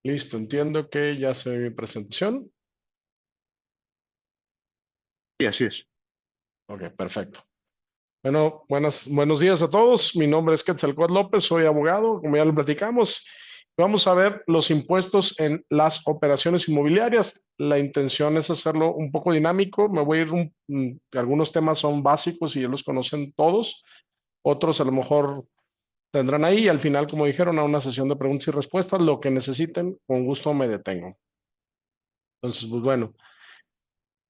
Listo, entiendo que ya se ve mi presentación. Sí, así es. Ok, perfecto. Bueno, buenos días a todos. Mi nombre es Quetzalcóatl López, soy abogado, como ya lo platicamos. Vamos a ver los impuestos en las operaciones inmobiliarias. La intención es hacerlo un poco dinámico. Me voy a ir, algunos temas son básicos y ya los conocen todos. Otros a lo mejor tendrán ahí y al final, como dijeron, a una sesión de preguntas y respuestas, lo que necesiten, con gusto me detengo. Entonces, pues bueno.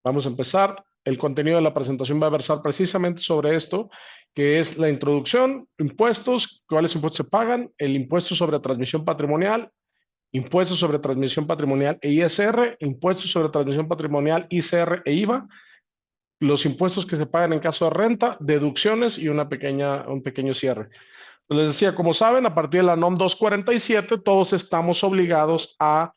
Vamos a empezar. El contenido de la presentación va a versar precisamente sobre esto, que es la introducción, impuestos, cuáles impuestos se pagan, el impuesto sobre transmisión patrimonial, impuestos sobre transmisión patrimonial e ISR, impuestos sobre transmisión patrimonial, ICR e IVA, los impuestos que se pagan en caso de renta, deducciones y un pequeño cierre. Les decía, como saben, a partir de la NOM 247, todos estamos obligados a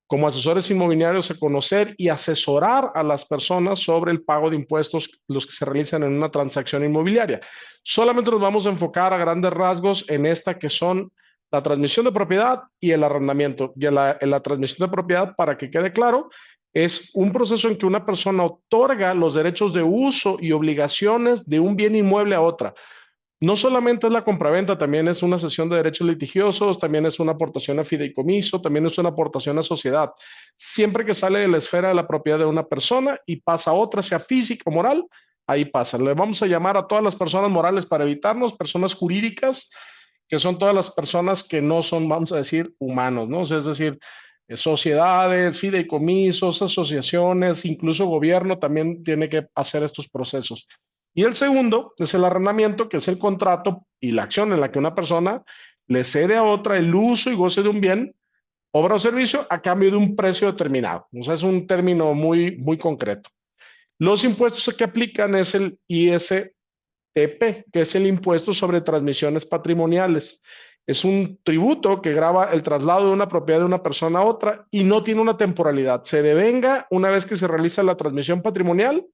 como asesores inmobiliarios a conocer y asesorar a las personas sobre el pago de impuestos, los que se realizan en una transacción inmobiliaria. Solamente nos vamos a enfocar a grandes rasgos en esta que son la transmisión de propiedad y el arrendamiento. Y en la transmisión de propiedad, para que quede claro, es un proceso en que una persona otorga los derechos de uso y obligaciones de un bien inmueble a otra. No solamente es la compraventa, también es una cesión de derechos litigiosos, también es una aportación a fideicomiso, también es una aportación a sociedad. Siempre que sale de la esfera de la propiedad de una persona y pasa a otra, sea física o moral, ahí pasa. Le vamos a llamar a todas las personas morales para evitarnos, personas jurídicas, que son todas las personas que no son, vamos a decir, humanos, ¿no? O sea, es decir, sociedades, fideicomisos, asociaciones, incluso gobierno también tiene que hacer estos procesos. Y el segundo es el arrendamiento, que es el contrato y la acción en la que una persona le cede a otra el uso y goce de un bien, obra o servicio a cambio de un precio determinado. O sea, es un término muy concreto. Los impuestos que aplican es el ISTP, que es el impuesto sobre transmisiones patrimoniales. Es un tributo que grava el traslado de una propiedad de una persona a otra y no tiene una temporalidad. Se devenga una vez que se realiza la transmisión patrimonial,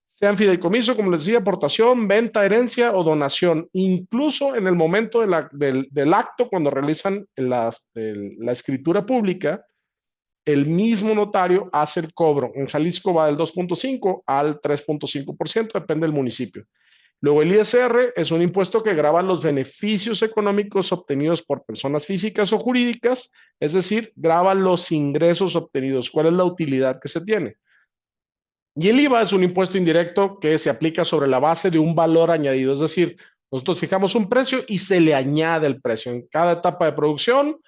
sean fideicomiso, como les decía, aportación, venta, herencia o donación, incluso en el momento del acto, cuando realizan la escritura pública, el mismo notario hace el cobro. En Jalisco va del 2.5 al 3.5%, depende del municipio. Luego el ISR es un impuesto que grava los beneficios económicos obtenidos por personas físicas o jurídicas, es decir, grava los ingresos obtenidos. ¿Cuál es la utilidad que se tiene? Y el IVA es un impuesto indirecto que se aplica sobre la base de un valor añadido, es decir, nosotros fijamos un precio y se le añade el precio en cada etapa de producción,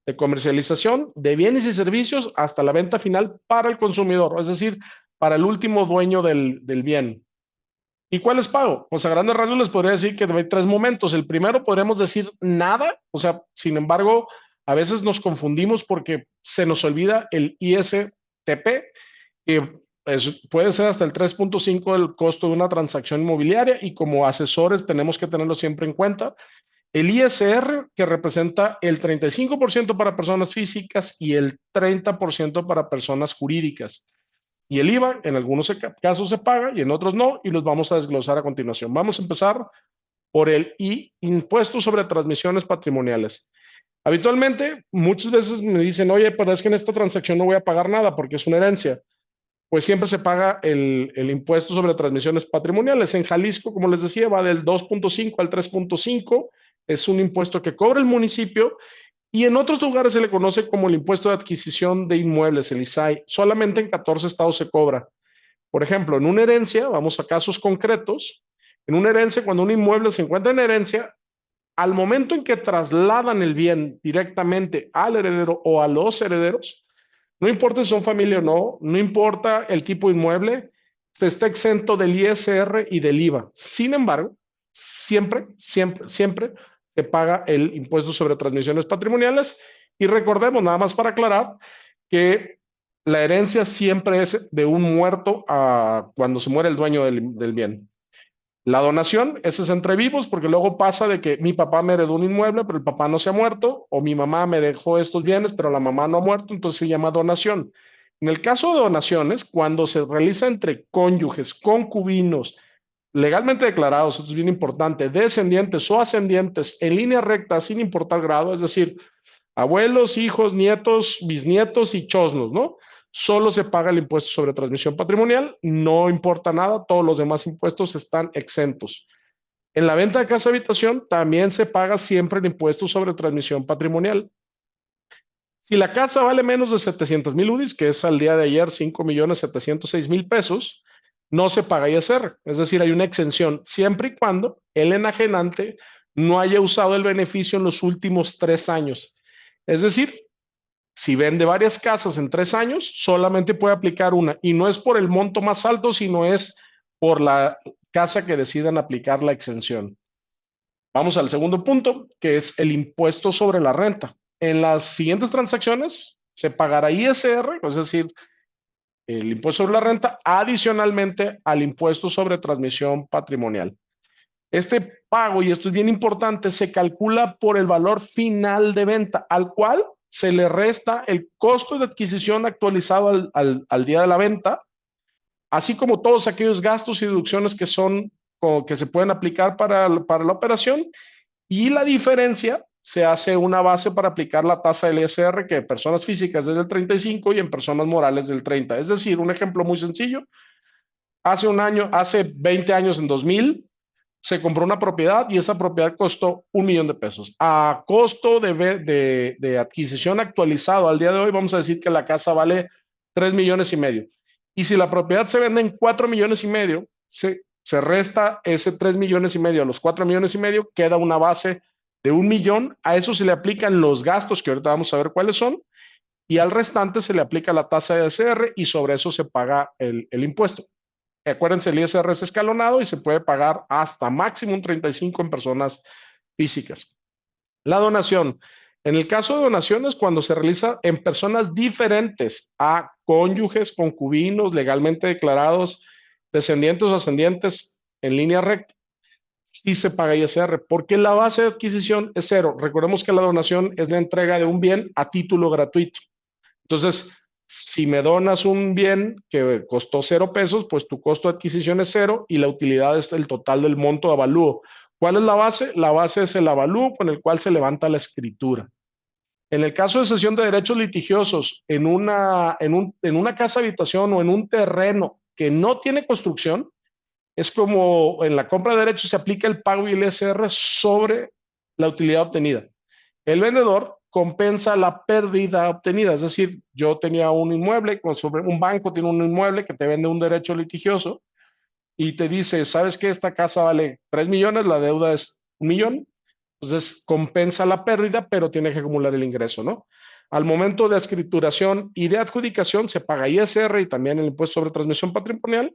de comercialización, de bienes y servicios hasta la venta final para el consumidor, es decir, para el último dueño del bien. ¿Y cuál es pago? Pues a grandes rasgos les podría decir que hay tres momentos. El primero podremos decir nada, o sea, sin embargo, a veces nos confundimos porque se nos olvida el ISTP, que puede ser hasta el 3.5 del costo de una transacción inmobiliaria y como asesores tenemos que tenerlo siempre en cuenta. El ISR, que representa el 35% para personas físicas y el 30% para personas jurídicas. Y el IVA en algunos casos se paga y en otros no, y los vamos a desglosar a continuación. Vamos a empezar por el impuesto sobre transmisiones patrimoniales. Habitualmente, muchas veces me dicen, oye, pero es que en esta transacción no voy a pagar nada porque es una herencia. Pues siempre se paga el impuesto sobre transmisiones patrimoniales. En Jalisco, como les decía, va del 2.5 al 3.5. Es un impuesto que cobra el municipio y en otros lugares se le conoce como el impuesto de adquisición de inmuebles, el ISAI. Solamente en 14 estados se cobra. Por ejemplo, en una herencia, vamos a casos concretos, en una herencia, cuando un inmueble se encuentra en herencia, al momento en que trasladan el bien directamente al heredero o a los herederos, no importa si son familia o no, no importa el tipo de inmueble, se está exento del ISR y del IVA. Sin embargo, siempre se paga el impuesto sobre transmisiones patrimoniales. Y recordemos, nada más para aclarar, que la herencia siempre es de un muerto a cuando se muere el dueño del bien. La donación, ese es entre vivos, porque luego pasa de que mi papá me heredó un inmueble, pero el papá no se ha muerto, o mi mamá me dejó estos bienes, pero la mamá no ha muerto, entonces se llama donación. En el caso de donaciones, cuando se realiza entre cónyuges, concubinos, legalmente declarados, esto es bien importante, descendientes o ascendientes en línea recta, sin importar grado, es decir, abuelos, hijos, nietos, bisnietos y chosnos, ¿no? Solo se paga el impuesto sobre transmisión patrimonial, no importa nada, todos los demás impuestos están exentos. En la venta de casa habitación también se paga siempre el impuesto sobre transmisión patrimonial. Si la casa vale menos de 700,000 UDIs, que es al día de ayer 5,706,000 pesos, no se paga ISR. Es decir, hay una exención siempre y cuando el enajenante no haya usado el beneficio en los últimos 3 años. Es decir, si vende varias casas en 3 años, solamente puede aplicar una. Y no es por el monto más alto, sino es por la casa que decidan aplicar la exención. Vamos al segundo punto, que es el impuesto sobre la renta. En las siguientes transacciones se pagará ISR, es decir, el impuesto sobre la renta, adicionalmente al impuesto sobre transmisión patrimonial. Este pago, y esto es bien importante, se calcula por el valor final de venta, al cual se le resta el costo de adquisición actualizado al día de la venta, así como todos aquellos gastos y deducciones que se pueden aplicar para la operación, y la diferencia se hace una base para aplicar la tasa del ISR, que en personas físicas es del 35 y en personas morales del 30. Es decir, un ejemplo muy sencillo, hace 20 años, en 2000, se compró una propiedad y esa propiedad costó 1 millón de pesos. A costo de adquisición actualizado al día de hoy, vamos a decir que la casa vale 3,5 millones. Y si la propiedad se vende en 4,5 millones, se resta ese 3,5 millones a los 4,5 millones, queda una base de 1 millón. A eso se le aplican los gastos, que ahorita vamos a ver cuáles son, y al restante se le aplica la tasa de ISR y sobre eso se paga el impuesto. Acuérdense, el ISR es escalonado y se puede pagar hasta máximo un 35 en personas físicas. La donación. En el caso de donaciones, cuando se realiza en personas diferentes a cónyuges, concubinos, legalmente declarados, descendientes o ascendientes en línea recta, sí se paga ISR, porque la base de adquisición es cero. Recordemos que la donación es la entrega de un bien a título gratuito. Entonces, si me donas un bien que costó 0 pesos, pues tu costo de adquisición es cero y la utilidad es el total del monto de avalúo. ¿Cuál es la base? La base es el avalúo con el cual se levanta la escritura. En el caso de cesión de derechos litigiosos en una casa habitación o en un terreno que no tiene construcción, es como en la compra de derechos se aplica el pago y el ISR sobre la utilidad obtenida. El vendedor compensa la pérdida obtenida, es decir, yo tenía un inmueble, sobre un banco tiene un inmueble que te vende un derecho litigioso y te dice, ¿sabes qué? Esta casa vale 3 millones, la deuda es 1 millón, entonces compensa la pérdida, pero tiene que acumular el ingreso, ¿no? Al momento de escrituración y de adjudicación se paga ISR y también el impuesto sobre transmisión patrimonial.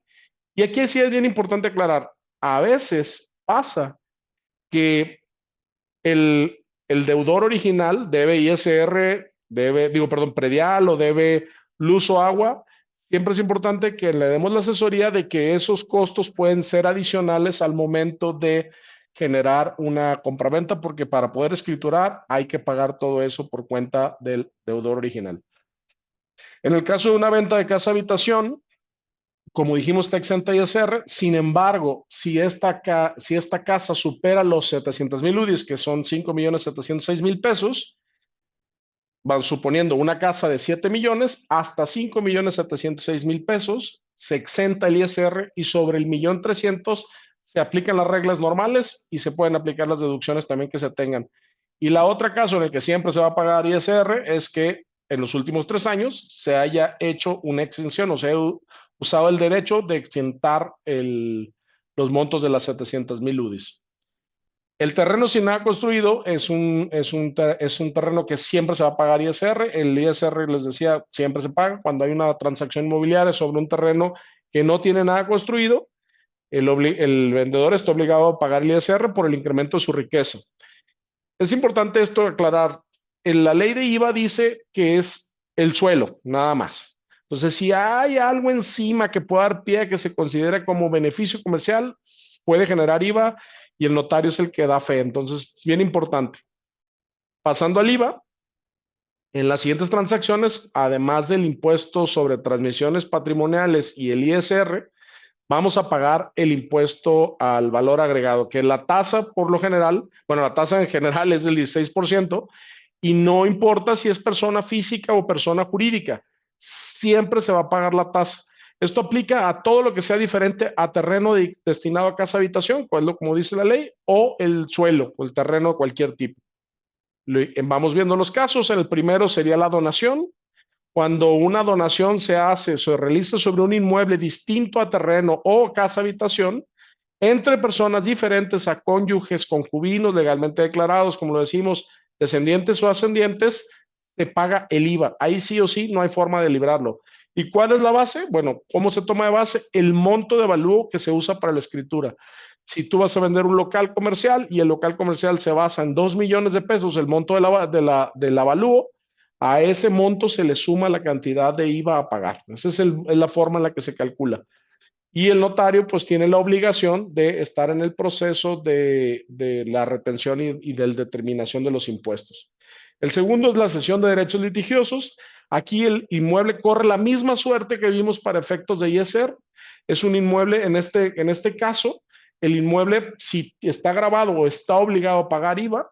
Y aquí sí es bien importante aclarar, a veces pasa que el deudor original debe ISR, predial o debe luz o agua. Siempre es importante que le demos la asesoría de que esos costos pueden ser adicionales al momento de generar una compraventa, porque para poder escriturar hay que pagar todo eso por cuenta del deudor original. En el caso de una venta de casa habitación, como dijimos, está exenta ISR. Sin embargo, si esta casa supera los 700,000 UDIs, que son 5,706,000 pesos, van suponiendo una casa de 7 millones, hasta 5,706,000 pesos, se exenta el ISR y sobre el 1,300,000 se aplican las reglas normales y se pueden aplicar las deducciones también que se tengan. Y la otra caso en el que siempre se va a pagar ISR es que en los últimos 3 años se haya hecho una exención, o sea, usado el derecho de exentar los montos de las 700,000 UDIs. El terreno sin nada construido es un terreno que siempre se va a pagar ISR. El ISR, les decía, siempre se paga cuando hay una transacción inmobiliaria sobre un terreno que no tiene nada construido. El vendedor está obligado a pagar el ISR por el incremento de su riqueza. Es importante esto aclarar. En la ley de IVA dice que es el suelo, nada más. Entonces, si hay algo encima que pueda dar pie a que se considere como beneficio comercial, puede generar IVA y el notario es el que da fe. Entonces, es bien importante. Pasando al IVA, en las siguientes transacciones, además del impuesto sobre transmisiones patrimoniales y el ISR, vamos a pagar el impuesto al valor agregado, que la tasa por lo general, bueno, la tasa en general es del 16%, y no importa si es persona física o persona jurídica, siempre se va a pagar la tasa. Esto aplica a todo lo que sea diferente a terreno destinado a casa habitación, como dice la ley, o el suelo, o el terreno de cualquier tipo. Vamos viendo los casos. En el primero sería la donación. Cuando una donación se realiza sobre un inmueble distinto a terreno o casa habitación, entre personas diferentes a cónyuges, concubinos legalmente declarados, como lo decimos, descendientes o ascendientes, se paga el IVA. Ahí sí o sí no hay forma de librarlo. ¿Y cuál es la base? Bueno, ¿cómo se toma de base? El monto de avalúo que se usa para la escritura. Si tú vas a vender un local comercial y el local comercial se basa en 2 millones de pesos, el monto del avalúo, a ese monto se le suma la cantidad de IVA a pagar. Esa es la forma en la que se calcula. Y el notario pues tiene la obligación de estar en el proceso de la retención y de la determinación de los impuestos. El segundo es la cesión de derechos litigiosos. Aquí el inmueble corre la misma suerte que vimos para efectos de ISR. Es un inmueble, en este caso, el inmueble, si está grabado o está obligado a pagar IVA,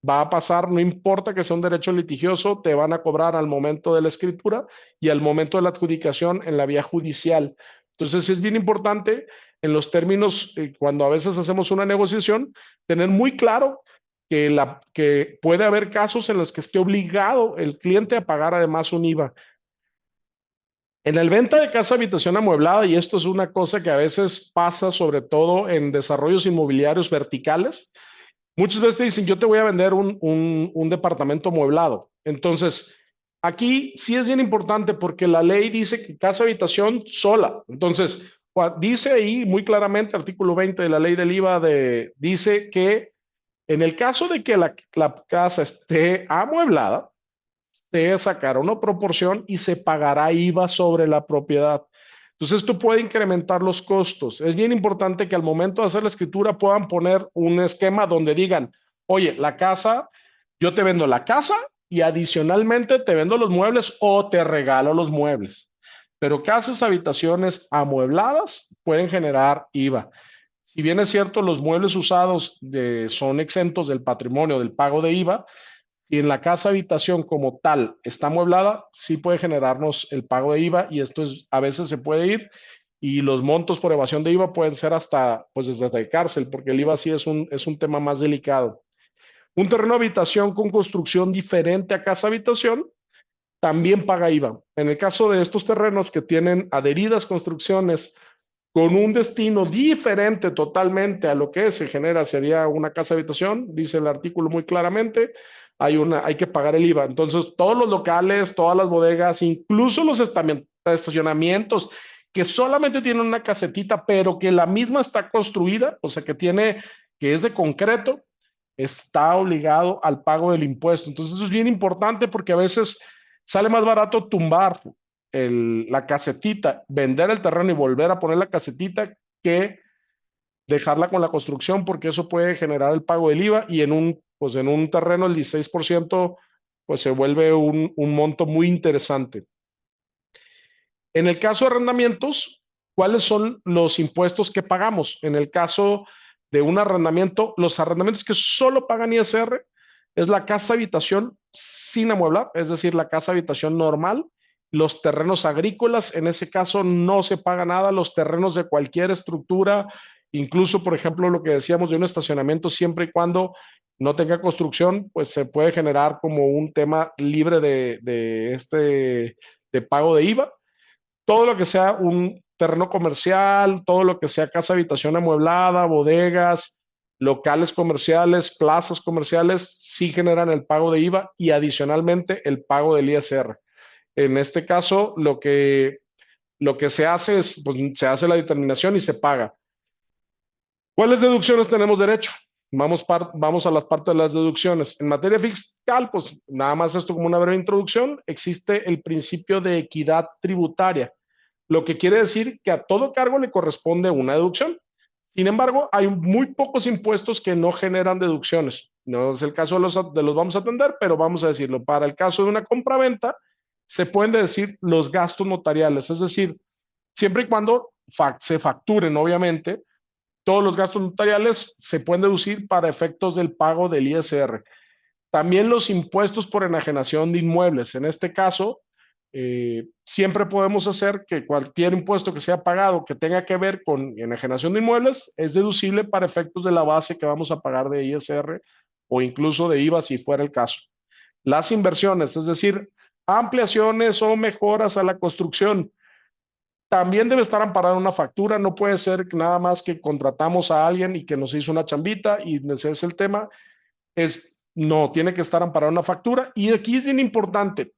va a pasar, no importa que sea un derecho litigioso, te van a cobrar al momento de la escritura y al momento de la adjudicación en la vía judicial. Entonces es bien importante en los términos, cuando a veces hacemos una negociación, tener muy claro que puede haber casos en los que esté obligado el cliente a pagar además un IVA. En el venta de casa habitación amueblada, y esto es una cosa que a veces pasa sobre todo en desarrollos inmobiliarios verticales, muchas veces te dicen, yo te voy a vender un departamento amueblado. Entonces, aquí sí es bien importante porque la ley dice que casa habitación sola. Entonces, dice ahí muy claramente, artículo 20 de la ley del IVA, dice que en el caso de que la casa esté amueblada, se sacará una proporción y se pagará IVA sobre la propiedad. Entonces, esto puede incrementar los costos. Es bien importante que al momento de hacer la escritura puedan poner un esquema donde digan, oye, la casa, yo te vendo la casa y adicionalmente te vendo los muebles o te regalo los muebles. Pero casas, habitaciones amuebladas pueden generar IVA. Si bien es cierto, los muebles usados son exentos del patrimonio, del pago de IVA, y en la casa habitación como tal está amueblada, sí puede generarnos el pago de IVA y esto a veces se puede ir y los montos por evasión de IVA pueden ser hasta, pues desde cárcel, porque el IVA sí es un tema más delicado. Un terreno de habitación con construcción diferente a casa habitación también paga IVA. En el caso de estos terrenos que tienen adheridas construcciones con un destino diferente totalmente a lo que se genera, sería una casa habitación, dice el artículo muy claramente, hay que pagar el IVA. Entonces, todos los locales, todas las bodegas, incluso los estacionamientos que solamente tienen una casetita, pero que la misma está construida, o sea, que es de concreto, está obligado al pago del impuesto. Entonces, eso es bien importante porque a veces sale más barato tumbar la casetita, vender el terreno y volver a poner la casetita que dejarla con la construcción, porque eso puede generar el pago del IVA y pues en un terreno el 16% pues se vuelve un monto muy interesante. En el caso de arrendamientos, ¿cuáles son los impuestos que pagamos? En el caso de un arrendamiento, los arrendamientos que solo pagan ISR es la casa habitación sin amueblar, es decir, la casa habitación normal. Los terrenos agrícolas, en ese caso no se paga nada. Los terrenos de cualquier estructura, incluso, por ejemplo, lo que decíamos de un estacionamiento, siempre y cuando no tenga construcción, pues se puede generar como un tema libre de pago de IVA. Todo lo que sea un terreno comercial, todo lo que sea casa habitación amueblada, bodegas, locales comerciales, plazas comerciales, sí generan el pago de IVA y adicionalmente el pago del ISR. En este caso, lo que se hace es, pues se hace la determinación y se paga. ¿Cuáles deducciones tenemos derecho? Vamos a las partes de las deducciones. En materia fiscal, pues nada más esto como una breve introducción, existe el principio de equidad tributaria, lo que quiere decir que a todo cargo le corresponde una deducción. Sin embargo, hay muy pocos impuestos que no generan deducciones. No es el caso de los vamos a atender, pero vamos a decirlo. Para el caso de una compraventa, se pueden decir los gastos notariales, es decir, siempre y cuando se facturen, obviamente, todos los gastos notariales se pueden deducir para efectos del pago del ISR. También los impuestos por enajenación de inmuebles. En este caso, siempre podemos hacer que cualquier impuesto que sea pagado que tenga que ver con enajenación de inmuebles es deducible para efectos de la base que vamos a pagar de ISR o incluso de IVA si fuera el caso. Las inversiones, es decir, ampliaciones o mejoras a la construcción, también debe estar amparada en una factura. No puede ser nada más que contratamos a alguien y que nos hizo una chambita y ese es el tema. No, tiene que estar amparada en una factura. Y aquí es bien importante,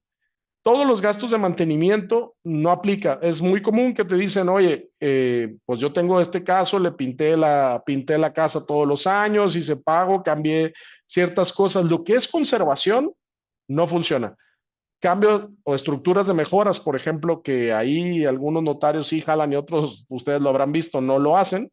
todos los gastos de mantenimiento no aplica. Es muy común que te dicen, oye, pues yo tengo este caso, pinté la casa todos los años, hice pago, cambié ciertas cosas. Lo que es conservación no funciona. Cambios o estructuras de mejoras, por ejemplo, que ahí algunos notarios sí jalan y otros, ustedes lo habrán visto, no lo hacen.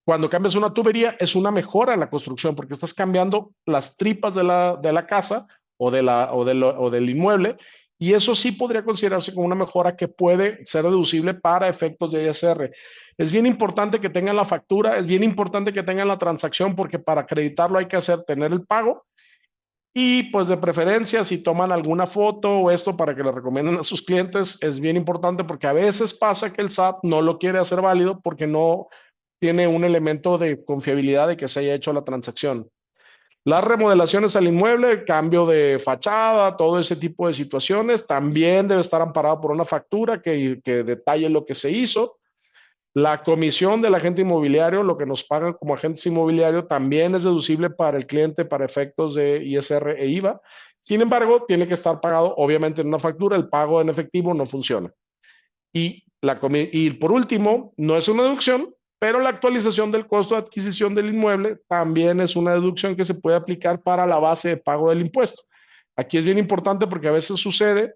Cuando cambias una tubería, es una mejora en la construcción porque estás cambiando las tripas de la casa o del inmueble, y eso sí podría considerarse como una mejora que puede ser deducible para efectos de ISR. Es bien importante que tengan la factura, es bien importante que tengan la transacción, porque para acreditarlo hay que tener el pago. Y pues de preferencia, si toman alguna foto o esto para que le recomienden a sus clientes, es bien importante porque a veces pasa que el SAT no lo quiere hacer válido porque no tiene un elemento de confiabilidad de que se haya hecho la transacción. Las remodelaciones al inmueble, cambio de fachada, todo ese tipo de situaciones, también debe estar amparado por una factura que detalle lo que se hizo. La comisión del agente inmobiliario, lo que nos pagan como agentes inmobiliarios, también es deducible para el cliente para efectos de ISR e IVA. Sin embargo, tiene que estar pagado obviamente en una factura. El pago en efectivo no funciona. Y por último, no es una deducción, pero la actualización del costo de adquisición del inmueble también es una deducción que se puede aplicar para la base de pago del impuesto. Aquí es bien importante porque a veces sucede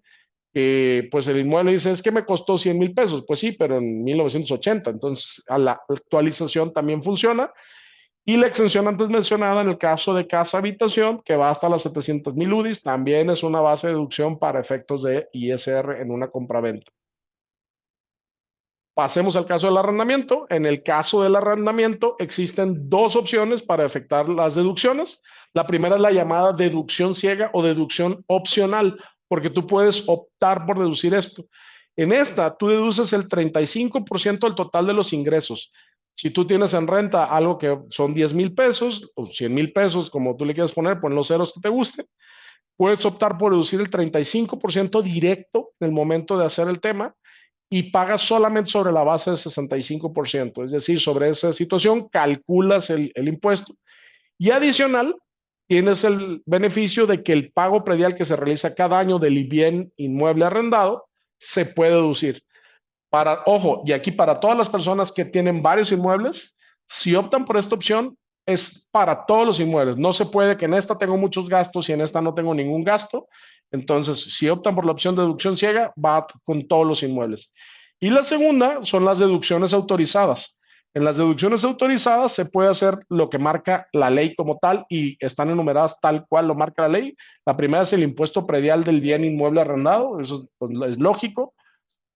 que pues el inmueble dice, es que me costó 100,000 pesos. Pues sí, pero en 1980. Entonces, a la actualización también funciona. Y la exención antes mencionada en el caso de casa habitación, que va hasta las 700,000 UDIs, también es una base de deducción para efectos de ISR en una compraventa. Pasemos al caso del arrendamiento. En el caso del arrendamiento existen dos opciones para efectuar las deducciones. La primera es la llamada deducción ciega o deducción opcional, porque tú puedes optar por deducir esto. En esta, tú deduces el 35% del total de los ingresos. Si tú tienes en renta algo que son 10,000 pesos o 100,000 pesos, como tú le quieras poner, pon los ceros que te guste, puedes optar por deducir el 35% directo en el momento de hacer el tema y pagas solamente sobre la base del 65%. Es decir, sobre esa situación calculas el impuesto. Y adicional, tienes el beneficio de que el pago predial que se realiza cada año del bien inmueble arrendado se puede deducir. Ojo, y aquí para todas las personas que tienen varios inmuebles, si optan por esta opción, es para todos los inmuebles. No se puede que en esta tengo muchos gastos y en esta no tengo ningún gasto. Entonces, si optan por la opción de deducción ciega, va con todos los inmuebles. Y la segunda son las deducciones autorizadas. En las deducciones autorizadas se puede hacer lo que marca la ley como tal y están enumeradas tal cual lo marca la ley. La primera es el impuesto predial del bien inmueble arrendado, eso pues, es lógico.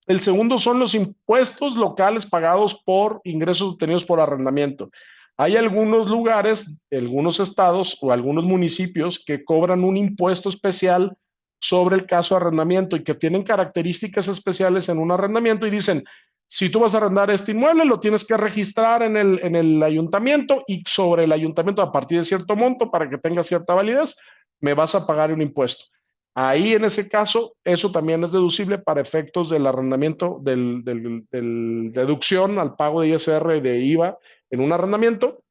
El segundo son los impuestos locales pagados por ingresos obtenidos por arrendamiento. Hay algunos lugares, algunos estados o algunos municipios que cobran un impuesto especial sobre el caso de arrendamiento y que tienen características especiales en un arrendamiento y dicen, si tú vas a arrendar este inmueble, lo tienes que registrar en el ayuntamiento y sobre el ayuntamiento a partir de cierto monto para que tenga cierta validez, me vas a pagar un impuesto. Ahí en ese caso, eso también es deducible para efectos del arrendamiento, del deducción al pago de ISR y de IVA en un arrendamiento.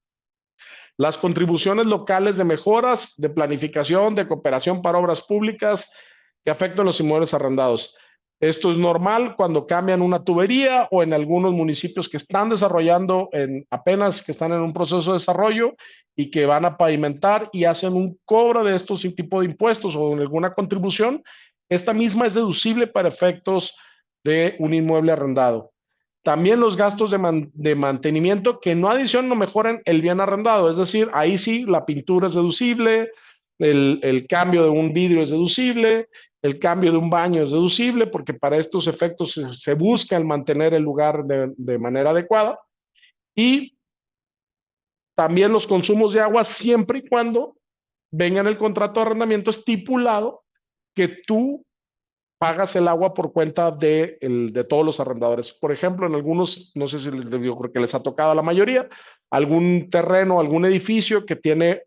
Las contribuciones locales de mejoras, de planificación, de cooperación para obras públicas que afectan los inmuebles arrendados. Esto es normal cuando cambian una tubería o en algunos municipios que están desarrollando, apenas que están en un proceso de desarrollo y que van a pavimentar y hacen un cobro de estos tipos de impuestos o en alguna contribución. Esta misma es deducible para efectos de un inmueble arrendado. También los gastos de mantenimiento que no adicionan o mejoren el bien arrendado. Es decir, ahí sí la pintura es deducible, el cambio de un vidrio es deducible, el cambio de un baño es deducible, porque para estos efectos se busca el mantener el lugar de manera adecuada. Y también los consumos de agua siempre y cuando venga en el contrato de arrendamiento estipulado que tú pagas el agua por cuenta de todos los arrendadores. Por ejemplo, en algunos, no sé si yo creo que les ha tocado a la mayoría, algún terreno, algún edificio que tiene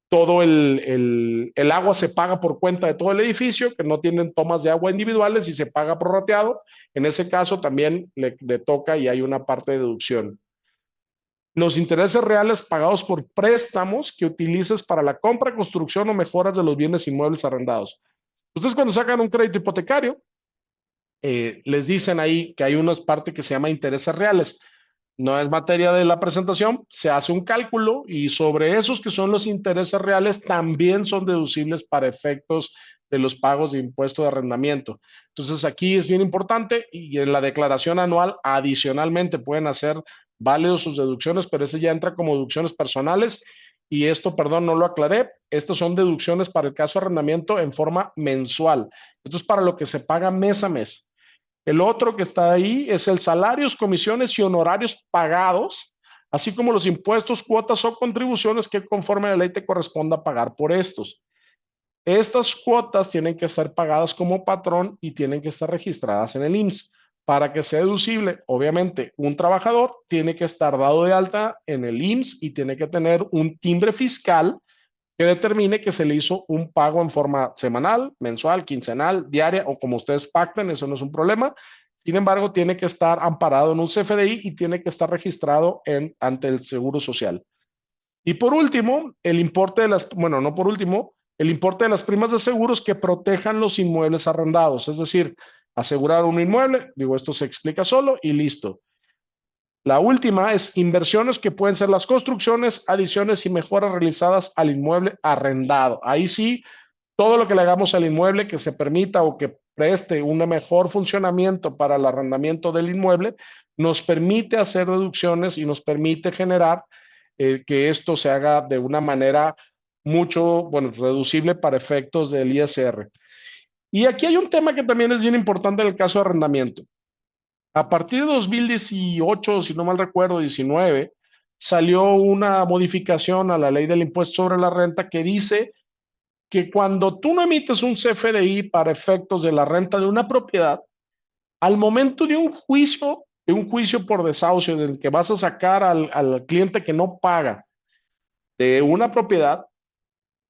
todo el agua se paga por cuenta de todo el edificio, que no tienen tomas de agua individuales y se paga prorrateado. En ese caso también le toca y hay una parte de deducción. Los intereses reales pagados por préstamos que utilices para la compra, construcción o mejoras de los bienes inmuebles arrendados. Ustedes cuando sacan un crédito hipotecario, les dicen ahí que hay una parte que se llama intereses reales. No es materia de la presentación, se hace un cálculo y sobre esos que son los intereses reales también son deducibles para efectos de los pagos de impuesto de arrendamiento. Entonces aquí es bien importante y en la declaración anual adicionalmente pueden hacer válidos sus deducciones, pero ese ya entra como deducciones personales y esto, perdón, no lo aclaré, estas son deducciones para el caso de arrendamiento en forma mensual. Esto es para lo que se paga mes a mes. El otro que está ahí es el salarios, comisiones y honorarios pagados, así como los impuestos, cuotas o contribuciones que conforme a la ley te corresponda pagar por estos. Estas cuotas tienen que ser pagadas como patrón y tienen que estar registradas en el IMSS. Para que sea deducible, obviamente, un trabajador tiene que estar dado de alta en el IMSS y tiene que tener un timbre fiscal que determine que se le hizo un pago en forma semanal, mensual, quincenal, diaria o como ustedes pacten, eso no es un problema. Sin embargo, tiene que estar amparado en un CFDI y tiene que estar registrado ante el Seguro Social. Y por último, el importe de las, bueno, no por último, el importe de las primas de seguros que protejan los inmuebles arrendados, es decir, asegurar un inmueble, digo, esto se explica solo y listo. La última es inversiones que pueden ser las construcciones, adiciones y mejoras realizadas al inmueble arrendado. Ahí sí, todo lo que le hagamos al inmueble que se permita o que preste un mejor funcionamiento para el arrendamiento del inmueble, nos permite hacer deducciones y nos permite generar que esto se haga de una manera mucho, bueno, reducible para efectos del ISR. Y aquí hay un tema que también es bien importante en el caso de arrendamiento. A partir de 2018, si no mal recuerdo, 19, salió una modificación a la ley del impuesto sobre la renta que dice que cuando tú no emites un CFDI para efectos de la renta de una propiedad, al momento de un juicio por desahucio, del que vas a sacar al cliente que no paga de una propiedad,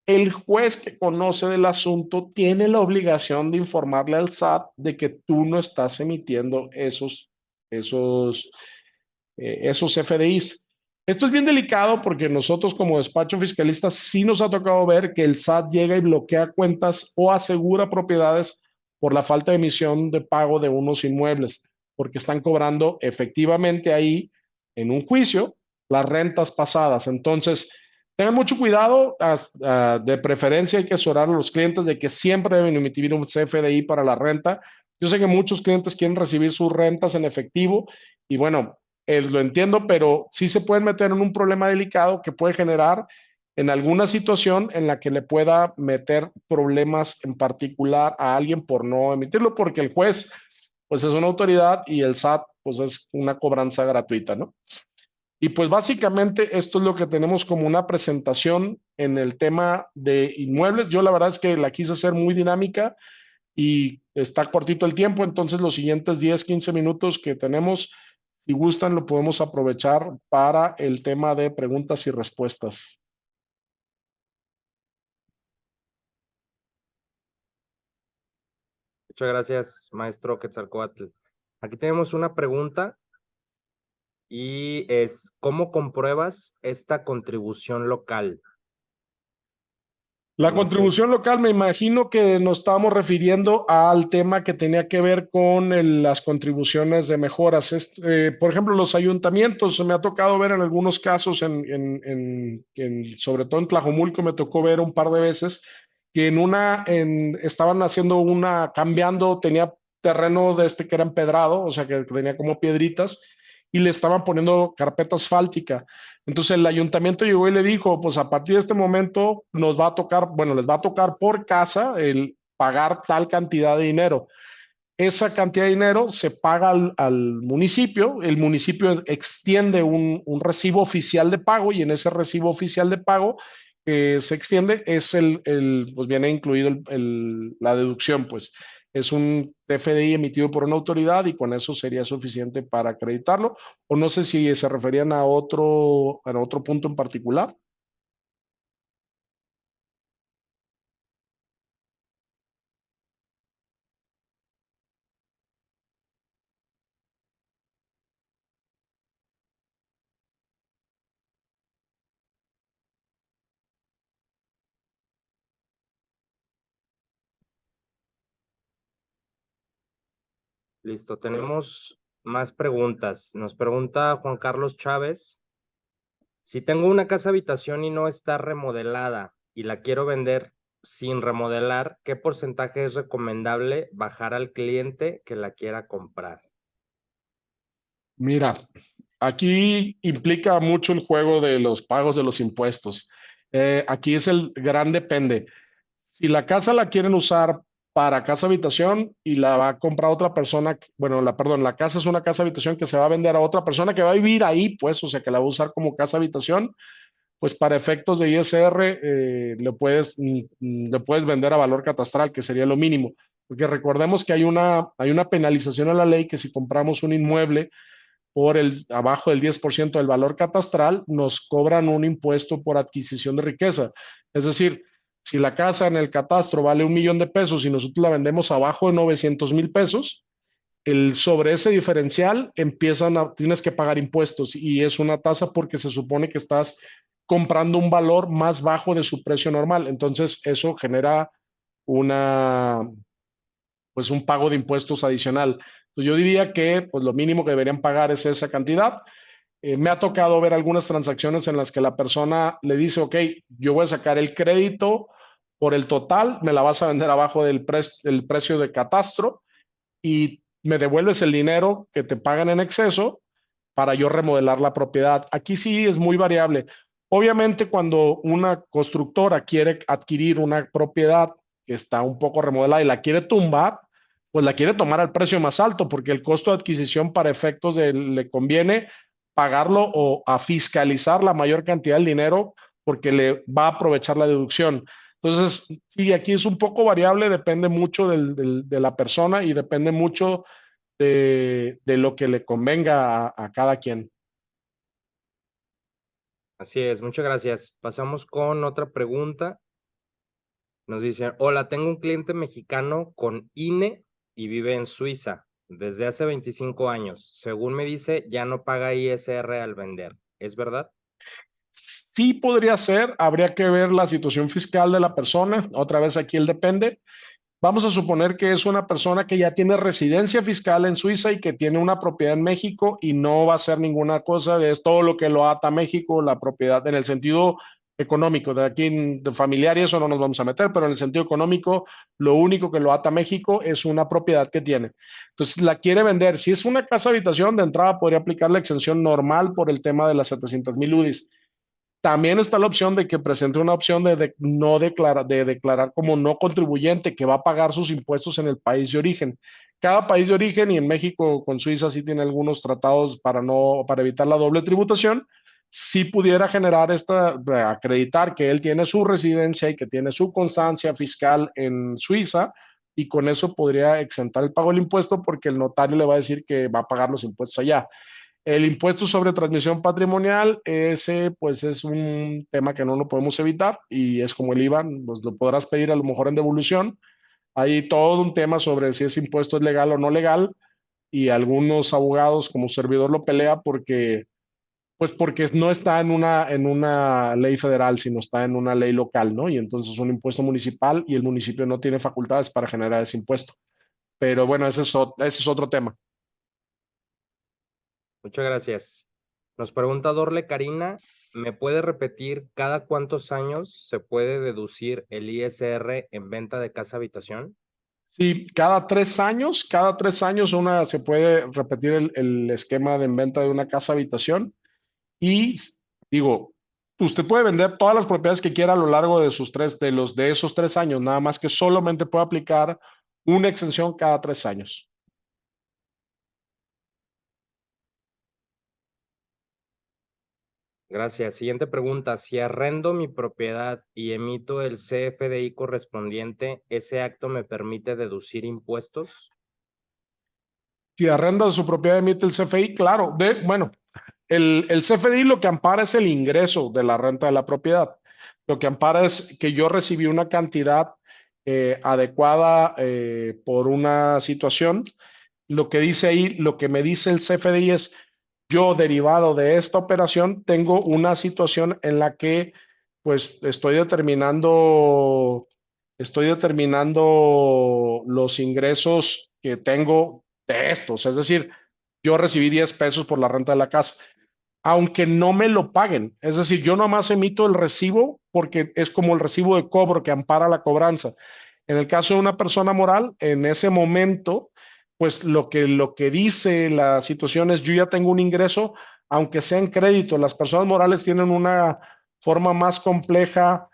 el juez que conoce del asunto tiene la obligación de informarle al SAT de que tú no estás emitiendo esos esos FDIs. Esto es bien delicado porque nosotros como despacho fiscalista sí nos ha tocado ver que el SAT llega y bloquea cuentas o asegura propiedades por la falta de emisión de pago de unos inmuebles, porque están cobrando efectivamente ahí en un juicio las rentas pasadas. Entonces, tengan mucho cuidado, de preferencia hay que asesorar a los clientes de que siempre deben emitir un CFDI para la renta. Yo sé que muchos clientes quieren recibir sus rentas en efectivo y bueno, lo entiendo, pero sí se pueden meter en un problema delicado que puede generar en alguna situación en la que le pueda meter problemas en particular a alguien por no emitirlo, porque el juez, pues es una autoridad y el SAT, pues es una cobranza gratuita, ¿no? Y pues básicamente esto es lo que tenemos como una presentación en el tema de inmuebles. Yo la verdad es que la quise hacer muy dinámica y está cortito el tiempo, entonces los siguientes 10, 15 minutos que tenemos, si gustan, lo podemos aprovechar para el tema de preguntas y respuestas. Muchas gracias, maestro Quetzalcóatl. Aquí tenemos una pregunta y es, ¿cómo compruebas esta contribución local? La No sé. contribución local, me imagino que nos estábamos refiriendo al tema que tenía que ver con las contribuciones de mejoras. Por ejemplo, los ayuntamientos, me ha tocado ver en algunos casos, sobre todo en Tlajomulco, me tocó ver un par de veces que estaban haciendo cambiando, tenía terreno de este que era empedrado, o sea, que tenía como piedritas, y le estaban poniendo carpeta asfáltica. Entonces el ayuntamiento llegó y le dijo, pues a partir de este momento nos va a tocar, bueno, les va a tocar por casa el pagar tal cantidad de dinero. Esa cantidad de dinero se paga al municipio, el municipio extiende un recibo oficial de pago y en ese recibo oficial de pago que se extiende es pues viene incluido la deducción, pues es un TFDI emitido por una autoridad y con eso sería suficiente para acreditarlo. O no sé si se referían a otro punto en particular. Listo, tenemos más preguntas. Nos pregunta Juan Carlos Chávez, si tengo una casa habitación y no está remodelada y la quiero vender sin remodelar, ¿qué porcentaje es recomendable bajar al cliente que la quiera comprar? Mira, aquí implica mucho el juego de los pagos de los impuestos. Aquí es el gran depende. Si la casa la quieren usar para casa habitación y la va a comprar otra persona, bueno, perdón, la casa es una casa habitación que se va a vender a otra persona que va a vivir ahí, pues, o sea, que la va a usar como casa habitación, pues para efectos de ISR le puedes vender a valor catastral, que sería lo mínimo. Porque recordemos que hay una penalización a la ley que si compramos un inmueble abajo del 10% del valor catastral, nos cobran un impuesto por adquisición de riqueza. Es decir, si la casa en el catastro vale 1 millón de pesos y nosotros la vendemos abajo de 900,000 pesos, sobre ese diferencial tienes que pagar impuestos y es una tasa porque se supone que estás comprando un valor más bajo de su precio normal. Entonces, eso genera una, pues un pago de impuestos adicional. Entonces, yo diría que pues, lo mínimo que deberían pagar es esa cantidad. Me ha tocado ver algunas transacciones en las que la persona le dice, ok, yo voy a sacar el crédito por el total, me la vas a vender abajo del precio de catastro y me devuelves el dinero que te pagan en exceso para yo remodelar la propiedad. Aquí sí es muy variable. Obviamente, cuando una constructora quiere adquirir una propiedad que está un poco remodelada y la quiere tumbar, pues la quiere tomar al precio más alto, porque el costo de adquisición para efectos le conviene pagarlo o a fiscalizar la mayor cantidad del dinero porque le va a aprovechar la deducción. Entonces, sí, aquí es un poco variable, depende mucho de la persona y depende mucho de lo que le convenga a cada quien. Así es, muchas gracias. Pasamos con otra pregunta. Nos dicen, hola, tengo un cliente mexicano con INE y vive en Suiza desde hace 25 años. Según me dice, ya no paga ISR al vender. ¿Es verdad? Sí podría ser, habría que ver la situación fiscal de la persona. Otra vez aquí el depende. Vamos a suponer que es una persona que ya tiene residencia fiscal en Suiza y que tiene una propiedad en México y no va a hacer ninguna cosa de todo lo que lo ata a México, la propiedad en el sentido económico. De aquí de familiar y eso no nos vamos a meter, pero en el sentido económico, lo único que lo ata a México es una propiedad que tiene. Entonces la quiere vender. Si es una casa habitación, de entrada podría aplicar la exención normal por el tema de las 700,000 UDIs. También está la opción de que presente una opción de declarar como no contribuyente que va a pagar sus impuestos en el país de origen. Cada país de origen, y en México con Suiza sí tiene algunos tratados para evitar la doble tributación, sí pudiera generar acreditar que él tiene su residencia y que tiene su constancia fiscal en Suiza, y con eso podría exentar el pago del impuesto porque el notario le va a decir que va a pagar los impuestos allá. El impuesto sobre transmisión patrimonial, ese pues es un tema que no lo podemos evitar y es como el IVA, pues lo podrás pedir a lo mejor en devolución. Hay todo un tema sobre si ese impuesto es legal o no legal y algunos abogados como servidor lo pelea porque no está en una ley federal, sino está en una ley local, ¿no? Y entonces es un impuesto municipal y el municipio no tiene facultades para generar ese impuesto. Pero bueno, ese es otro tema. Muchas gracias. Nos pregunta Dorle Karina, ¿me puede repetir cada cuántos años se puede deducir el ISR en venta de casa habitación? Sí, cada 3 años se puede repetir el esquema de venta de una casa habitación y digo, usted puede vender todas las propiedades que quiera a lo largo de esos 3 años, nada más que solamente puede aplicar una exención cada 3 años. Gracias. Siguiente pregunta. Si arrendo mi propiedad y emito el CFDI correspondiente, ¿ese acto me permite deducir impuestos? Si arrenda su propiedad, emite el CFI, claro. Bueno, el CFDI lo que ampara es el ingreso de la renta de la propiedad. Lo que ampara es que yo recibí una cantidad adecuada por una situación. Lo que dice ahí, lo que me dice el CFDI es, yo derivado de esta operación, tengo una situación en la que pues estoy determinando los ingresos que tengo de estos. Es decir, yo recibí 10 pesos por la renta de la casa, aunque no me lo paguen. Es decir, yo nomás emito el recibo porque es como el recibo de cobro que ampara la cobranza. En el caso de una persona moral, en ese momento, pues lo que dice la situación es, yo ya tengo un ingreso, aunque sea en crédito. Las personas morales tienen una forma más compleja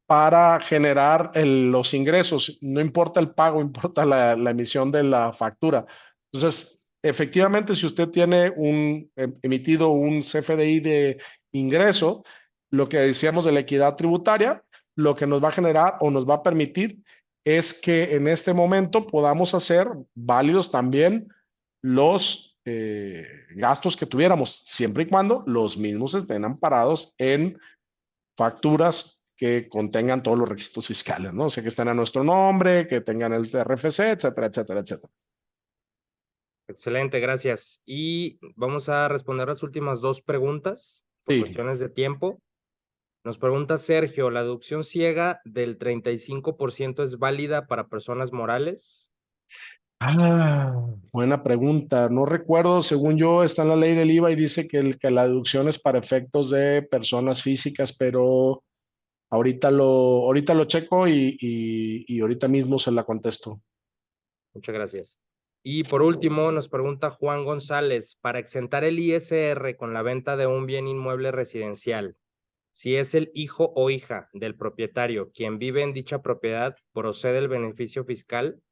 para generar los ingresos. No importa el pago, importa la emisión de la factura. Entonces, efectivamente, si usted tiene emitido un CFDI de ingreso, lo que decíamos de la equidad tributaria, lo que nos va a generar o nos va a permitir es que en este momento podamos hacer válidos también los gastos que tuviéramos, siempre y cuando los mismos estén amparados en facturas que contengan todos los requisitos fiscales, ¿no? O sea, que estén a nuestro nombre, que tengan el RFC, etcétera, etcétera, etcétera. Excelente, gracias. Y vamos a responder las últimas dos preguntas por Sí. cuestiones de tiempo. Nos pregunta Sergio, ¿la deducción ciega del 35% es válida para personas morales? Ah, buena pregunta. No recuerdo, según yo, está en la ley del IVA y dice que la deducción es para efectos de personas físicas, pero ahorita lo checo y ahorita mismo se la contesto. Muchas gracias. Y por último, nos pregunta Juan González, para exentar el ISR con la venta de un bien inmueble residencial, si es el hijo o hija del propietario quien vive en dicha propiedad, procede el beneficio fiscal.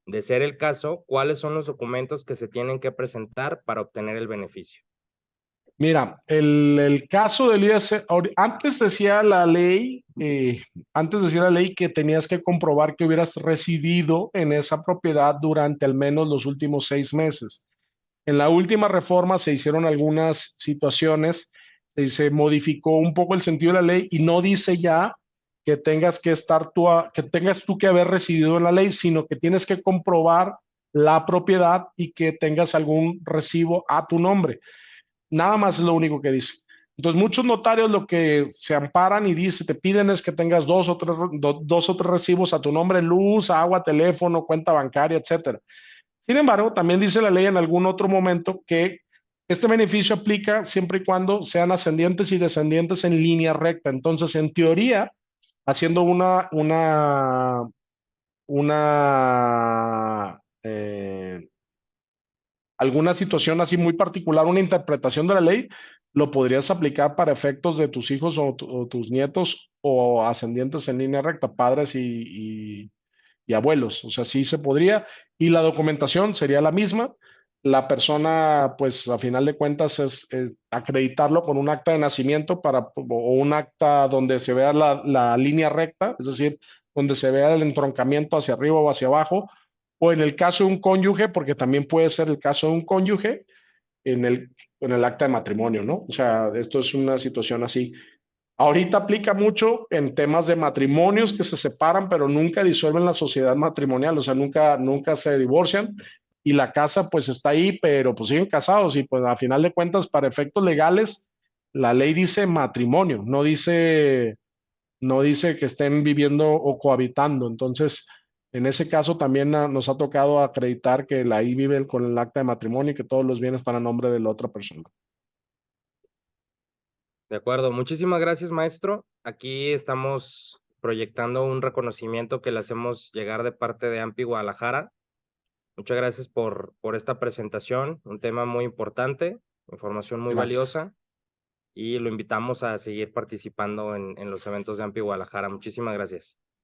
De ser el caso, ¿cuáles son los documentos que se tienen que presentar para obtener el beneficio? Mira, el caso del IS, antes decía la ley que tenías que comprobar que hubieras residido en esa propiedad durante al menos los últimos 6 meses. En la última reforma se hicieron algunas situaciones, se modificó un poco el sentido de la ley y no dice ya que tengas tú que haber residido en la ley, sino que tienes que comprobar la propiedad y que tengas algún recibo a tu nombre. Nada más es lo único que dice. Entonces, muchos notarios lo que se amparan y te piden es que tengas dos o tres recibos a tu nombre: luz, agua, teléfono, cuenta bancaria, etcétera. Sin embargo, también dice la ley en algún otro momento que este beneficio aplica siempre y cuando sean ascendientes y descendientes en línea recta. Entonces, en teoría, haciendo alguna situación así muy particular, una interpretación de la ley, lo podrías aplicar para efectos de tus hijos o tus nietos o ascendientes en línea recta, padres y abuelos. O sea, sí se podría. Y la documentación sería la misma. La persona, pues a final de cuentas, es acreditarlo con un acta de nacimiento o un acta donde se vea la línea recta, es decir, donde se vea el entroncamiento hacia arriba o hacia abajo, o en el caso de un cónyuge, porque también puede ser el caso de un cónyuge en el acta de matrimonio, ¿no? O sea, esto es una situación así. Ahorita aplica mucho en temas de matrimonios que se separan, pero nunca disuelven la sociedad matrimonial, o sea, nunca se divorcian y la casa pues está ahí, pero pues siguen casados y pues a final de cuentas, para efectos legales, la ley dice matrimonio, no dice que estén viviendo o cohabitando. Entonces, en ese caso también nos ha tocado acreditar que ahí vive con el acta de matrimonio y que todos los bienes están a nombre de la otra persona. De acuerdo, muchísimas gracias, maestro. Aquí estamos proyectando un reconocimiento que le hacemos llegar de parte de AMPI Guadalajara. Muchas gracias por esta presentación, un tema muy importante, información muy Gracias. valiosa, y lo invitamos a seguir participando en los eventos de AMPI Guadalajara. Muchísimas gracias.